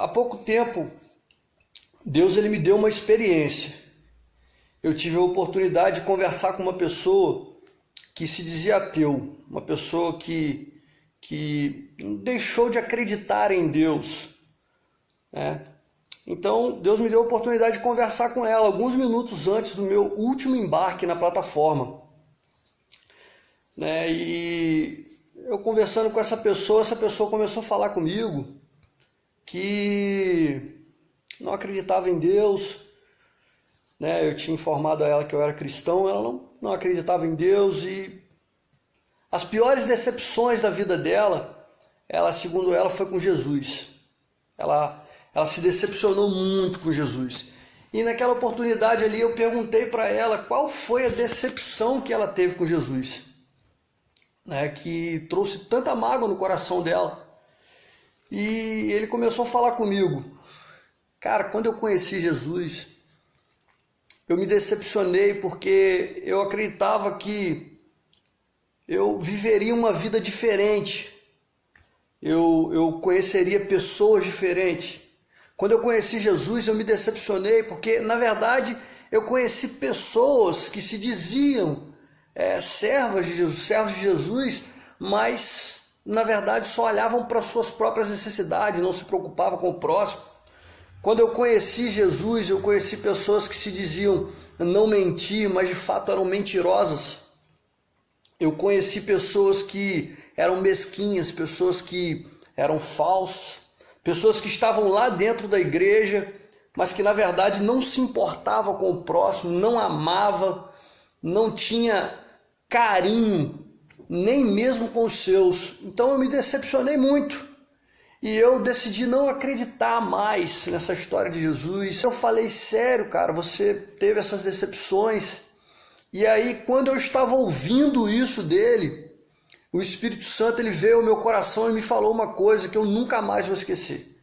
há pouco tempo, Deus ele me deu uma experiência. Eu tive a oportunidade de conversar com uma pessoa que se dizia ateu, uma pessoa que deixou de acreditar em Deus, né? Então, Deus me deu a oportunidade de conversar com ela alguns minutos antes do meu último embarque na plataforma, né? E eu conversando com essa pessoa começou a falar comigo que não acreditava em Deus, né? Eu tinha informado a ela que eu era cristão, ela não acreditava em Deus, e as piores decepções da vida dela, segundo ela, foi com Jesus. Ela se decepcionou muito com Jesus. E naquela oportunidade ali eu perguntei para ela qual foi a decepção que ela teve com Jesus, né, que trouxe tanta mágoa no coração dela. E ele começou a falar comigo: cara, quando eu conheci Jesus, eu me decepcionei porque eu acreditava que eu viveria uma vida diferente, eu conheceria pessoas diferentes. Quando eu conheci Jesus, eu me decepcionei porque, na verdade, eu conheci pessoas que se diziam servos de Jesus, mas, na verdade, só olhavam para suas próprias necessidades, não se preocupavam com o próximo. Quando eu conheci Jesus, eu conheci pessoas que se diziam não mentir, mas de fato eram mentirosas. Eu conheci pessoas que eram mesquinhas, pessoas que eram falsas, pessoas que estavam lá dentro da igreja, mas que na verdade não se importava com o próximo, não amava, não tinha carinho, nem mesmo com os seus. Então eu me decepcionei muito e eu decidi não acreditar mais nessa história de Jesus. Eu falei: sério, cara, você teve essas decepções? E aí, quando eu estava ouvindo isso dele, o Espírito Santo ele veio ao meu coração e me falou uma coisa que eu nunca mais vou esquecer.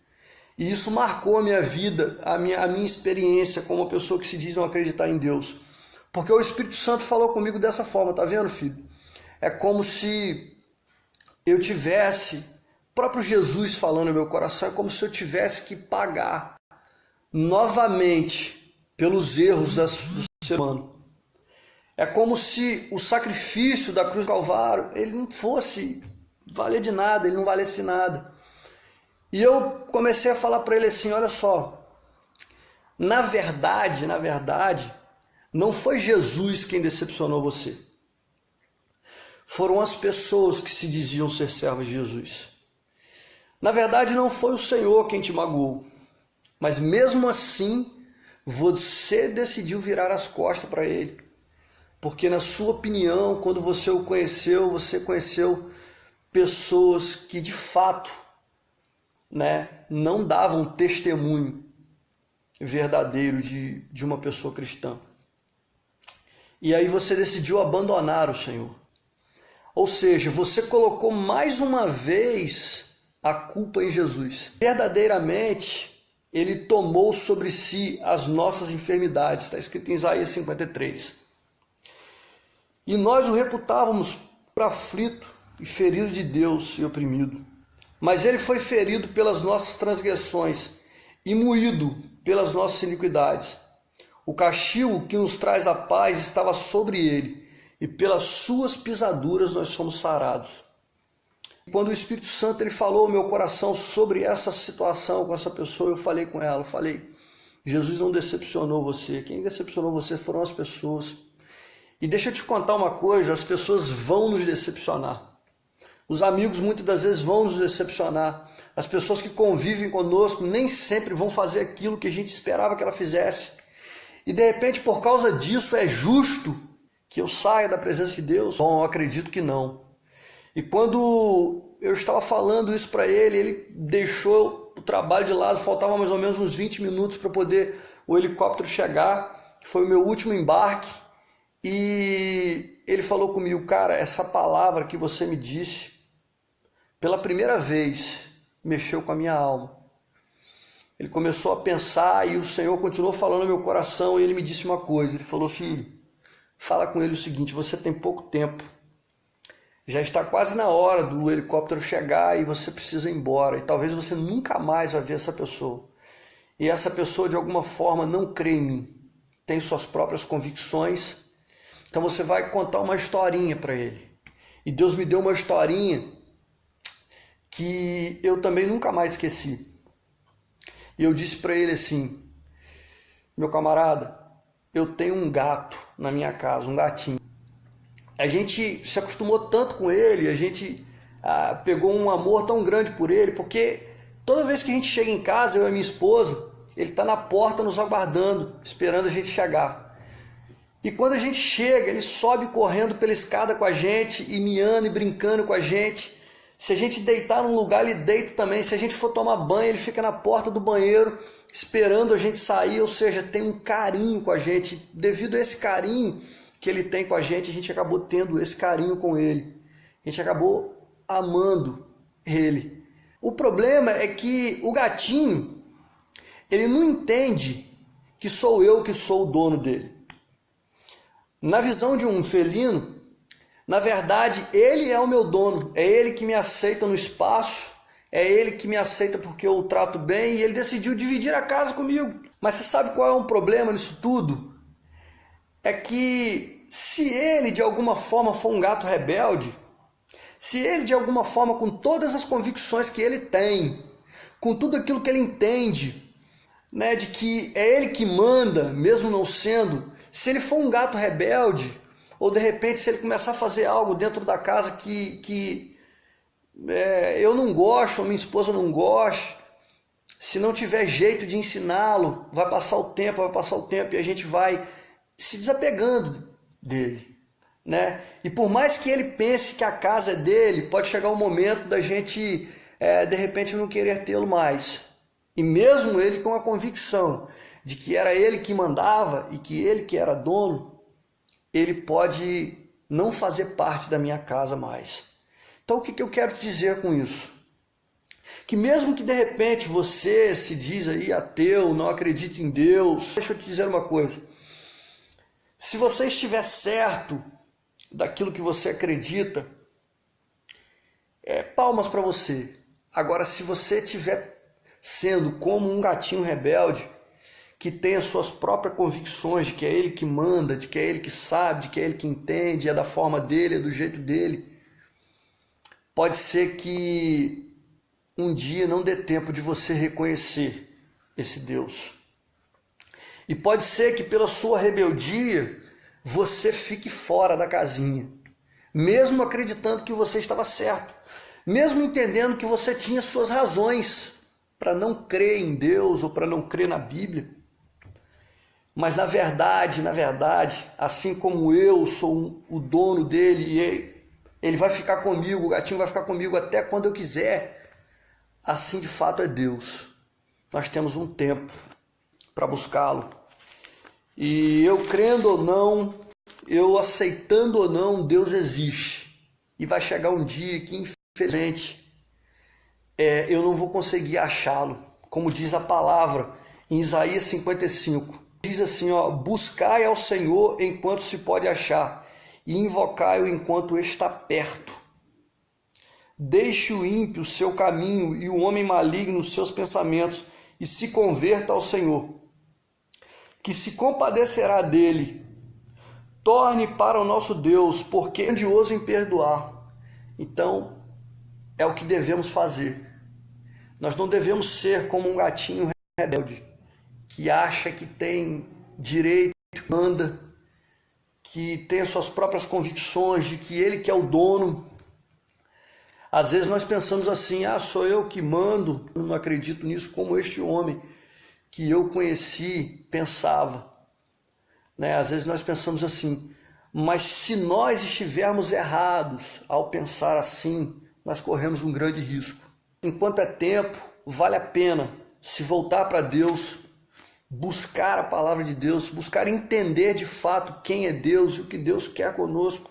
E isso marcou a minha vida, a minha experiência como uma pessoa que se diz não acreditar em Deus. Porque o Espírito Santo falou comigo dessa forma, tá vendo, filho? É como se eu tivesse, o próprio Jesus falando no meu coração, é como se eu tivesse que pagar novamente pelos erros do ser humano. É como se o sacrifício da cruz do Calvário, ele não fosse valer de nada, ele não valesse nada. E eu comecei a falar para ele assim: olha só, na verdade, não foi Jesus quem decepcionou você. Foram as pessoas que se diziam ser servas de Jesus. Na verdade, não foi o Senhor quem te magoou. Mas mesmo assim, você decidiu virar as costas para ele. Porque na sua opinião, quando você o conheceu, você conheceu pessoas que de fato, né, não davam testemunho verdadeiro de uma pessoa cristã. E aí você decidiu abandonar o Senhor. Ou seja, você colocou mais uma vez a culpa em Jesus. Verdadeiramente, ele tomou sobre si as nossas enfermidades. Está escrito em Isaías 53. E nós o reputávamos por aflito e ferido de Deus e oprimido. Mas ele foi ferido pelas nossas transgressões e moído pelas nossas iniquidades. O castigo que nos traz a paz estava sobre ele, e pelas suas pisaduras nós somos sarados. Quando o Espírito Santo ele falou ao meu coração sobre essa situação com essa pessoa, eu falei com ela, Jesus não decepcionou você, quem decepcionou você foram as pessoas. E deixa eu te contar uma coisa, as pessoas vão nos decepcionar. Os amigos muitas das vezes vão nos decepcionar. As pessoas que convivem conosco nem sempre vão fazer aquilo que a gente esperava que ela fizesse. E de repente, por causa disso, é justo que eu saia da presença de Deus? Bom, eu acredito que não. E quando eu estava falando isso para ele, ele deixou o trabalho de lado, faltava mais ou menos uns 20 minutos para poder o helicóptero chegar, foi o meu último embarque. E ele falou comigo: cara, essa palavra que você me disse, pela primeira vez, mexeu com a minha alma. Ele começou a pensar e o Senhor continuou falando no meu coração e ele me disse uma coisa. Ele falou: filho, fala com ele o seguinte, você tem pouco tempo. já está quase na hora do helicóptero chegar e você precisa ir embora. E talvez você nunca mais vai ver essa pessoa. E essa pessoa de alguma forma não crê em mim, tem suas próprias convicções. Então você vai contar uma historinha para ele. E Deus me deu uma historinha que eu também nunca mais esqueci. E eu disse para ele assim: meu camarada, eu tenho um gato na minha casa, um gatinho. A gente se acostumou tanto com ele, a gente pegou um amor tão grande por ele, porque toda vez que a gente chega em casa, eu e minha esposa, ele está na porta nos aguardando, esperando a gente chegar. E quando a gente chega, ele sobe correndo pela escada com a gente, e miando e brincando com a gente. Se a gente deitar num lugar, ele deita também. Se a gente for tomar banho, ele fica na porta do banheiro, esperando a gente sair, ou seja, tem um carinho com a gente. Devido a esse carinho que ele tem com a gente acabou tendo esse carinho com ele. A gente acabou amando ele. O problema é que o gatinho, ele não entende que sou eu que sou o dono dele. Na visão de um felino, na verdade, ele é o meu dono, é ele que me aceita no espaço, é ele que me aceita porque eu o trato bem, e ele decidiu dividir a casa comigo. Mas você sabe qual é um problema nisso tudo? É que se ele de alguma forma for um gato rebelde, se ele de alguma forma, com todas as convicções que ele tem, com tudo aquilo que ele entende, né, de que é ele que manda, mesmo não sendo, se ele for um gato rebelde, ou de repente se ele começar a fazer algo dentro da casa que eu não gosto, ou minha esposa não gosta, se não tiver jeito de ensiná-lo, vai passar o tempo e a gente vai se desapegando dele, né? E por mais que ele pense que a casa é dele, pode chegar um momento da gente de repente não querer tê-lo mais. E mesmo ele com a convicção de que era ele que mandava e que ele que era dono, ele pode não fazer parte da minha casa mais. Então o que eu quero te dizer com isso? Que mesmo que de repente você se diz aí ateu, não acredita em Deus, deixa eu te dizer uma coisa. Se você estiver certo daquilo que você acredita, palmas para você. Agora, se você estiver sendo como um gatinho rebelde, que tem as suas próprias convicções de que é ele que manda, de que é ele que sabe, de que é ele que entende, é da forma dele, é do jeito dele, pode ser que um dia não dê tempo de você reconhecer esse Deus. E pode ser que pela sua rebeldia você fique fora da casinha, mesmo acreditando que você estava certo, mesmo entendendo que você tinha suas razões para não crer em Deus ou para não crer na Bíblia. Mas na verdade, assim como eu sou o dono dele e ele vai ficar comigo, o gatinho vai ficar comigo até quando eu quiser, assim de fato é Deus. Nós temos um tempo para buscá-lo. E eu crendo ou não, eu aceitando ou não, Deus existe. E vai chegar um dia que, infelizmente, eu não vou conseguir achá-lo. Como diz a palavra em Isaías 55. Diz assim, buscai ao Senhor enquanto se pode achar, e invocai-o enquanto está perto. Deixe o ímpio o seu caminho e o homem maligno os seus pensamentos, e se converta ao Senhor, que se compadecerá dele. Torne para o nosso Deus, porque é grandioso em perdoar. Então, é o que devemos fazer. Nós não devemos ser como um gatinho rebelde, que acha que tem direito, que manda, que tem as suas próprias convicções, de que ele que é o dono. Às vezes nós pensamos assim, sou eu que mando, eu não acredito nisso, como este homem que eu conheci pensava. Às vezes nós pensamos assim, mas se nós estivermos errados ao pensar assim, nós corremos um grande risco. Enquanto é tempo, vale a pena se voltar para Deus, buscar a palavra de Deus, buscar entender de fato quem é Deus e o que Deus quer conosco.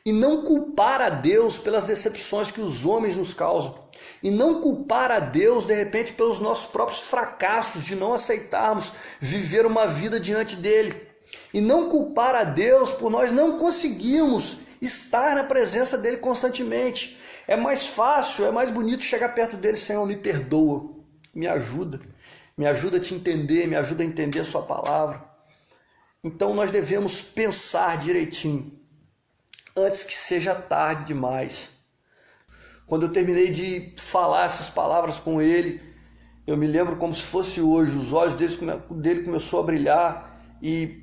E não culpar a Deus pelas decepções que os homens nos causam. E não culpar a Deus, de repente, pelos nossos próprios fracassos de não aceitarmos viver uma vida diante dele. E não culpar a Deus por nós não conseguirmos estar na presença dele constantemente. É mais fácil, é mais bonito chegar perto dele: Senhor, me perdoa, me ajuda a te entender, me ajuda a entender a sua palavra. Então nós devemos pensar direitinho, antes que seja tarde demais. Quando eu terminei de falar essas palavras com ele, eu me lembro como se fosse hoje, os olhos dele começou a brilhar, e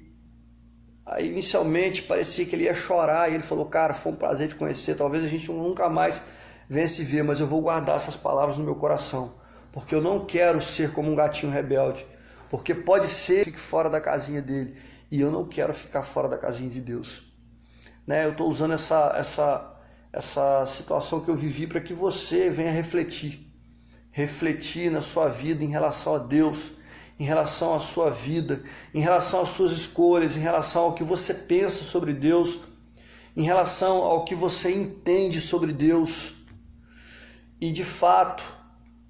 aí inicialmente parecia que ele ia chorar, e ele falou: cara, foi um prazer te conhecer, talvez a gente nunca mais venha se ver, mas eu vou guardar essas palavras no meu coração, porque eu não quero ser como um gatinho rebelde, porque pode ser que fique fora da casinha dele, e eu não quero ficar fora da casinha de Deus. Eu estou usando essa situação que eu vivi para que você venha refletir na sua vida em relação a Deus, em relação à sua vida, em relação às suas escolhas, em relação ao que você pensa sobre Deus, em relação ao que você entende sobre Deus e, de fato,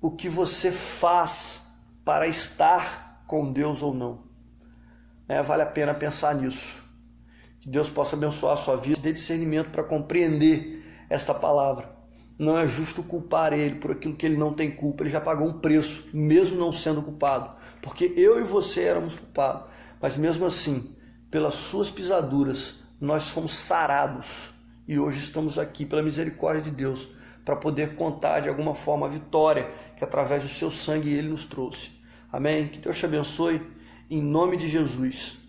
o que você faz para estar com Deus ou não. Vale a pena pensar nisso. Que Deus possa abençoar a sua vida, dê discernimento para compreender esta palavra. Não é justo culpar ele por aquilo que ele não tem culpa. Ele já pagou um preço, mesmo não sendo culpado. Porque eu e você éramos culpados. Mas mesmo assim, pelas suas pisaduras, nós fomos sarados. E hoje estamos aqui, pela misericórdia de Deus, para poder contar de alguma forma a vitória que através do seu sangue ele nos trouxe. Amém? Que Deus te abençoe, em nome de Jesus.